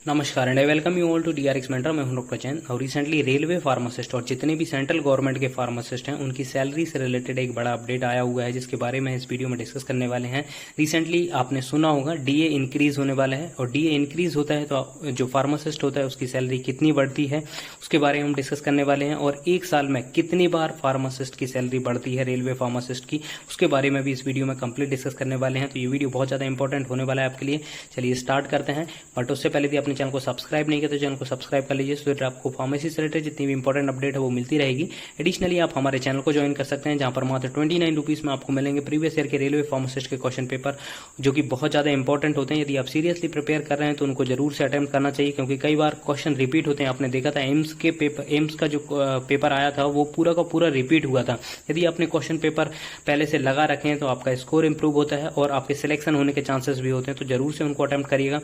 नमस्कार and I welcome you all to DRX mentor. मैं हूं डॉक्टर चैन और रिसेंटली रेलवे फार्मासिस्ट और जितने भी सेंट्रल गवर्नमेंट के फार्मासिस्ट हैं उनकी सैलरी से रिलेटेड एक बड़ा अपडेट आया हुआ है, जिसके बारे में इस वीडियो में डिस्कस करने वाले हैं। रिसेंटली आपने सुना होगा डीए इंक्रीज होने वाला है और डीए इंक्रीज होता है तो जो फार्मासिस्ट होता है उसकी सैलरी कितनी बढ़ती है उसके बारे में हम डिस्कस करने वाले हैं। और एक साल में कितनी बार फार्मासिस्ट की सैलरी बढ़ती है रेलवे फार्मासिस्ट की, उसके बारे में भी इस वीडियो में कंप्लीट डिस्कस करने वाले हैं। तो ये वीडियो बहुत ज्यादा इंपॉर्टेंट होने वाला है आपके लिए। चलिए स्टार्ट करते हैं, बट उससे पहले भी अपने चैनल को सब्सक्राइब नहीं किया तो चैनल को सब्सक्राइब कर लीजिए, सो दैट आपको फार्मेसी से रिलेटेड जितनी भी इंपॉर्टेंट अपडेट है वो मिलती रहेगी। एडिशनली आप हमारे चैनल को ज्वाइन कर सकते हैं, जहां पर मात्र 29 रुपीज में आपको मिलेंगे प्रीवियस ईयर के रेलवे फार्मासिस्ट के क्वेश्चन पेपर, जो कि बहुत ज्यादा इंपॉर्टेंट होते हैं। यदि आप सीरियसली प्रिपेयर कर रहे हैं तो उनको जरूर से अटेम्प्ट करना चाहिए, क्योंकि कई बार क्वेश्चन रिपीट होते हैं। आपने देखा था एम्स का जो पेपर आया था वो पूरा का पूरा रिपीट हुआ था। यदि आपने क्वेश्चन पेपर पहले से लगा रखे हैं तो आपका स्कोर इंप्रूव होता है और आपके सिलेक्शन होने के चांसेस भी होते हैं, तो जरूर से उनको अटेम्प्ट करिएगा।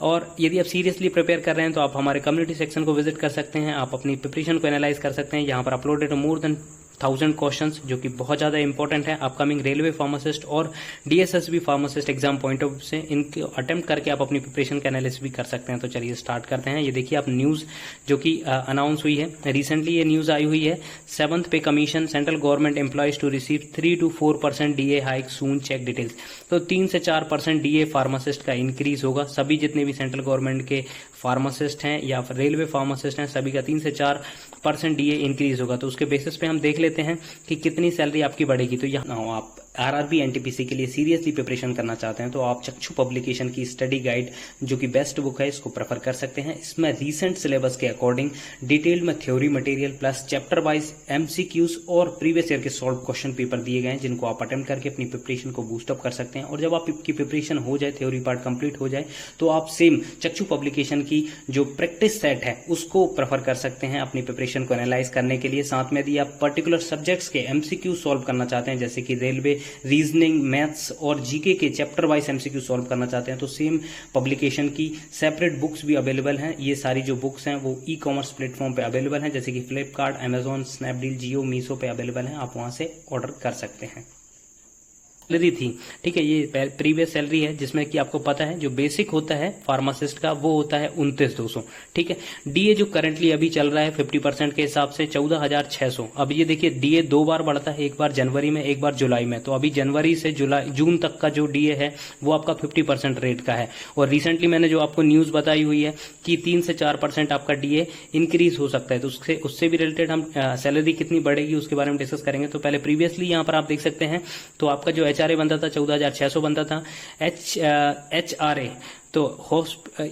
और यदि आप सीरियसली प्रिपेयर कर रहे हैं तो आप हमारे कम्युनिटी सेक्शन को विजिट कर सकते हैं, आप अपनी प्रिपरेशन को एनालाइज कर सकते हैं। यहाँ पर अपलोडेड मोर देन 1000 क्वेश्चंस, जो कि बहुत ज्यादा इंपॉर्टेंट है अपकमिंग रेलवे फार्मासिस्ट और DSSB pharmacist exam point of से। इनके अटेम्प्ट करके आप अपनी प्रिपरेशन का एनालिसिस भी कर सकते हैं। तो चलिए स्टार्ट करते हैं। ये देखिए आप न्यूज जो कि अनाउंस हुई है रिसेंटली, ये न्यूज आई हुई है 7th pay commission central government employees to receive 3 to 4% DA hike soon, check details. तो 3 से 4% डीए फार्मासिस्ट का इंक्रीज होगा। सभी जितने भी सेंट्रल गवर्नमेंट के फार्मासिस्ट हैं या फिर रेलवे फार्मासिस्ट हैं सभी का 3 से 4% डीए इंक्रीज होगा। तो उसके बेसिस पे हम देख लेते हैं कि कितनी सैलरी आपकी बढ़ेगी। तो यहाँ आप आरआरबी एनटीपीसी के लिए सीरियसली प्रिपरेशन करना चाहते हैं तो आप चक्षु पब्लिकेशन की स्टडी गाइड, जो कि बेस्ट बुक है, इसको प्रेफर कर सकते हैं। इसमें रीसेंट सिलेबस के अकॉर्डिंग डिटेल्ड में theory material plus chapter wise MCQs और प्रीवियस ईयर के सॉल्व क्वेश्चन पेपर दिए गए हैं, जिनको आप अटेम्प्ट करके अपनी प्रिपरेशन को बूस्टअप कर सकते हैं। और जब आपकी प्रिपरेशन हो जाए, थ्योरी पार्ट कंप्लीट हो जाए, तो आप सेम चक्षु पब्लिकेशन की जो प्रैक्टिस सेट है उसको प्रेफर कर सकते हैं अपनी प्रिपरेशन को एनालाइज करने के लिए। साथ में यदि आप पर्टिकुलर सब्जेक्ट्स के एमसीक्यू सॉल्व करना चाहते हैं, जैसे कि रेलवे, रीजनिंग, मैथ्स और जीके के चैप्टर वाइज एमसीक्यू सॉल्व करना चाहते हैं, तो सेम पब्लिकेशन की सेपरेट बुक्स भी अवेलेबल हैं। ये सारी जो बुक्स हैं वो ई कॉमर्स प्लेटफॉर्म पे अवेलेबल हैं, जैसे कि फ्लिपकार्ट, अमेजॉन, स्नैपडील, जियो, मीशो पे अवेलेबल हैं। आप वहां से ऑर्डर कर सकते हैं। सैलरी थी, ठीक है, ये प्रीवियस सैलरी है, जिसमें कि आपको पता है जो बेसिक होता है फार्मासिस्ट का वो होता है 29,200, ठीक है। डीए जो करंटली अभी चल रहा है 50% के हिसाब से 14,600। अब ये देखिए डीए 2 बार बढ़ता है, एक बार जनवरी में, एक बार जुलाई में। तो अभी जनवरी से जून तक का जो डीए है वो आपका 50% रेट का है। और रिसेंटली मैंने जो आपको न्यूज बताई हुई है कि 3 से 4% आपका डीए इंक्रीज हो सकता है, तो उससे भी रिलेटेड हम सैलरी कितनी बढ़ेगी उसके बारे में डिस्कस करेंगे। तो पहले प्रीवियसली यहाँ पर आप देख सकते हैं, तो आपका जो एचआरए बनता था 14,600 बनता था। एचआरए तो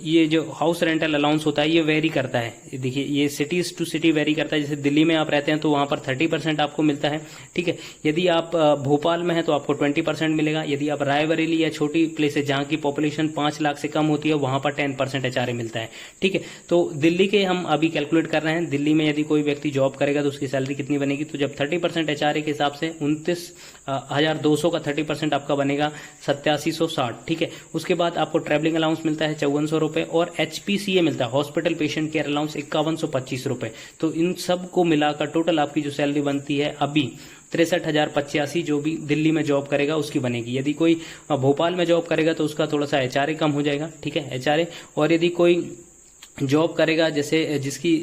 ये जो हाउस रेंटल अलाउंस होता है ये वेरी करता है। देखिए ये सिटीज टू सिटी वेरी करता है। जैसे दिल्ली में आप रहते हैं तो वहां पर 30% आपको मिलता है, ठीक है। यदि आप भोपाल में है तो आपको 20% मिलेगा। यदि आप रायबरेली या छोटी प्लेस है जहां की पॉपुलेशन 5 लाख से कम होती है, वहां पर 10% एचआरए मिलता है, ठीक है। तो दिल्ली के हम अभी कैलकुलेट कर रहे हैं। दिल्ली में यदि कोई व्यक्ति जॉब करेगा तो उसकी सैलरी कितनी बनेगी, तो जब 30% एचआरए के हिसाब से 29,200 का 30% आपका बनेगा 8760, ठीक है। उसके बाद आपको ट्रेवलिंग अलाउंस मिलता है 5400 रुपए और एचपीसीए मिलता है, हॉस्पिटल पेशेंट केयर अलाउंस 5125 रुपए। तो इन सब को मिलाकर टोटल आपकी जो सैलरी बनती है अभी 63,085, जो भी दिल्ली में जॉब करेगा उसकी बनेगी। यदि कोई भोपाल में जॉब करेगा तो उसका थोड़ा सा एचआरए कम हो जाएगा, ठीक है, एचआरए। और यदि कोई जॉब करेगा जैसे जिसकी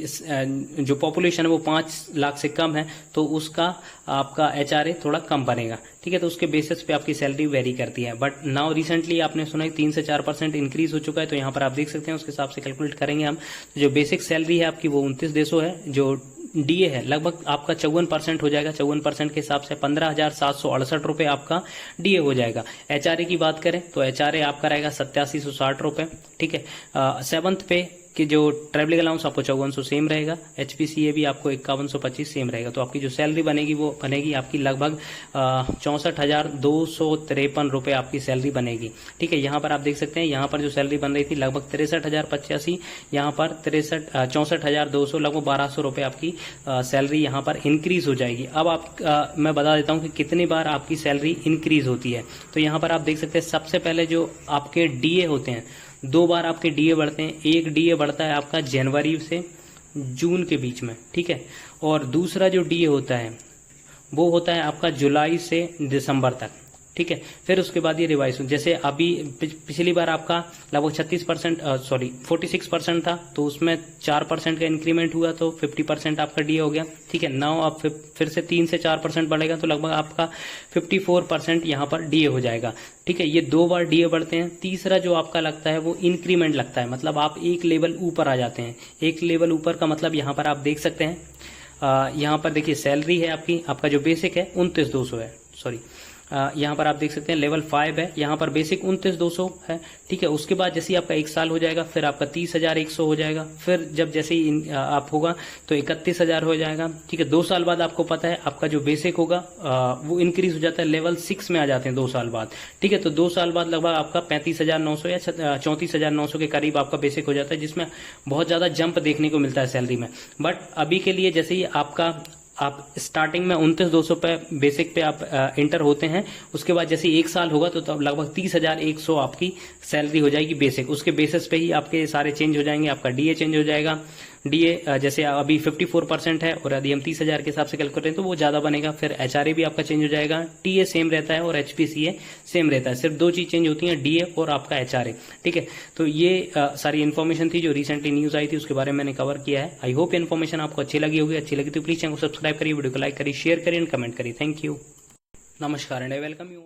जो पॉपुलेशन है वो 5 लाख से कम है, तो उसका आपका एचआरए थोड़ा कम बनेगा, ठीक है। तो उसके बेसिस पे आपकी सैलरी वेरी करती है। बट नाउ रिसेंटली आपने सुना है 3 से 4% इंक्रीज हो चुका है, तो यहाँ पर आप देख सकते हैं उसके हिसाब से कैलकुलेट करेंगे हम। तो जो बेसिक सैलरी है आपकी वो 29,200 है। जो डीए है लगभग आपका 54% हो जाएगा। 54% के हिसाब से 15,768 रुपए आपका डीए हो जाएगा। एचआरए की बात करें तो एचआरए आपका रहेगा 8760 रुपए, ठीक है। 7th पे कि जो ट्रेवलिंग अलाउंस आपको 5400 सेम रहेगा, एचपीसीए भी आपको 5125 सेम रहेगा। तो आपकी जो सैलरी बनेगी वो बनेगी आपकी लगभग 64,253 रुपए आपकी सैलरी बनेगी, ठीक है। यहाँ पर आप देख सकते हैं, यहाँ पर जो सैलरी बन रही थी लगभग 63,085, यहाँ पर 64,200, लगभग 1,200 रुपए आपकी सैलरी यहाँ पर इंक्रीज हो जाएगी। अब मैं बता देता हूँ कि कितनी बार आपकी सैलरी इंक्रीज होती है। तो यहाँ पर आप देख सकते हैं सबसे पहले जो आपके डीए होते हैं 2 बार आपके डीए बढ़ते हैं। एक डीए बढ़ता है आपका जनवरी से जून के बीच में, ठीक है। और दूसरा जो डीए होता है वो होता है आपका जुलाई से दिसंबर तक, ठीक है। फिर उसके बाद ये रिवाइज, जैसे अभी पिछली बार आपका लगभग 46% था, तो उसमें 4% का इंक्रीमेंट हुआ तो 50% आपका डीए हो गया, ठीक है। नाउ अब फिर से 3 से 4% बढ़ेगा तो लगभग आपका 54% यहाँ पर डीए हो जाएगा, ठीक है। ये 2 बार डीए बढ़ते हैं। तीसरा जो आपका लगता है वो इंक्रीमेंट लगता है, मतलब आप एक लेवल ऊपर आ जाते हैं। एक लेवल ऊपर का मतलब यहाँ पर आप देख सकते हैं, यहाँ पर देखिए सैलरी है आपका जो बेसिक है 29,200 है, सॉरी यहाँ पर आप देख सकते हैं लेवल 5 है, यहाँ पर बेसिक 29,200 है, ठीक है। उसके बाद जैसे ही आपका 1 साल हो जाएगा फिर आपका 30,100 हो जाएगा, फिर जब जैसे ही आप होगा तो 31,000 हो जाएगा, ठीक है। 2 साल बाद आपको पता है आपका जो बेसिक होगा वो इंक्रीज हो जाता है, लेवल 6 में आ जाते हैं 2 साल बाद, ठीक है। तो 2 साल बाद लगभग आपका 35,900 या 34,900 के करीब आपका बेसिक हो जाता है, जिसमें बहुत ज्यादा जंप देखने को मिलता है सैलरी में। बट अभी के लिए जैसे ही आप स्टार्टिंग में 29,200 पे बेसिक पे आप इंटर होते हैं, उसके बाद जैसे 1 साल होगा तो तब लगभग 30,100 आपकी सैलरी हो जाएगी बेसिक। उसके बेसिस पे ही आपके सारे चेंज हो जाएंगे, आपका डीए चेंज हो जाएगा। डीए जैसे अभी 54% है और यदि हम 30,000 के हिसाब से कैलकुलेट करें तो वो ज्यादा बनेगा। फिर एचआरए भी आपका चेंज हो जाएगा, टीए सेम रहता है और एचपीसीए सेम रहता है, सिर्फ 2 चीज चेंज होती है, डीए और आपका एचआरए, ठीक है। तो ये सारी इन्फॉर्मेशन थी जो रिसेंटली न्यूज आई थी, उसके बारे में मैंने कवर किया है। आई होप इन्फॉर्मेशन आपको अच्छी लगी होगी। अच्छी लगी तो प्लीज चैनल को सब्सक्राइब करिए, वीडियो को लाइक करिए, शेयर करिए एंड कमेंट करिए। थैंक यू, नमस्कार एंड आई वेलकम यू।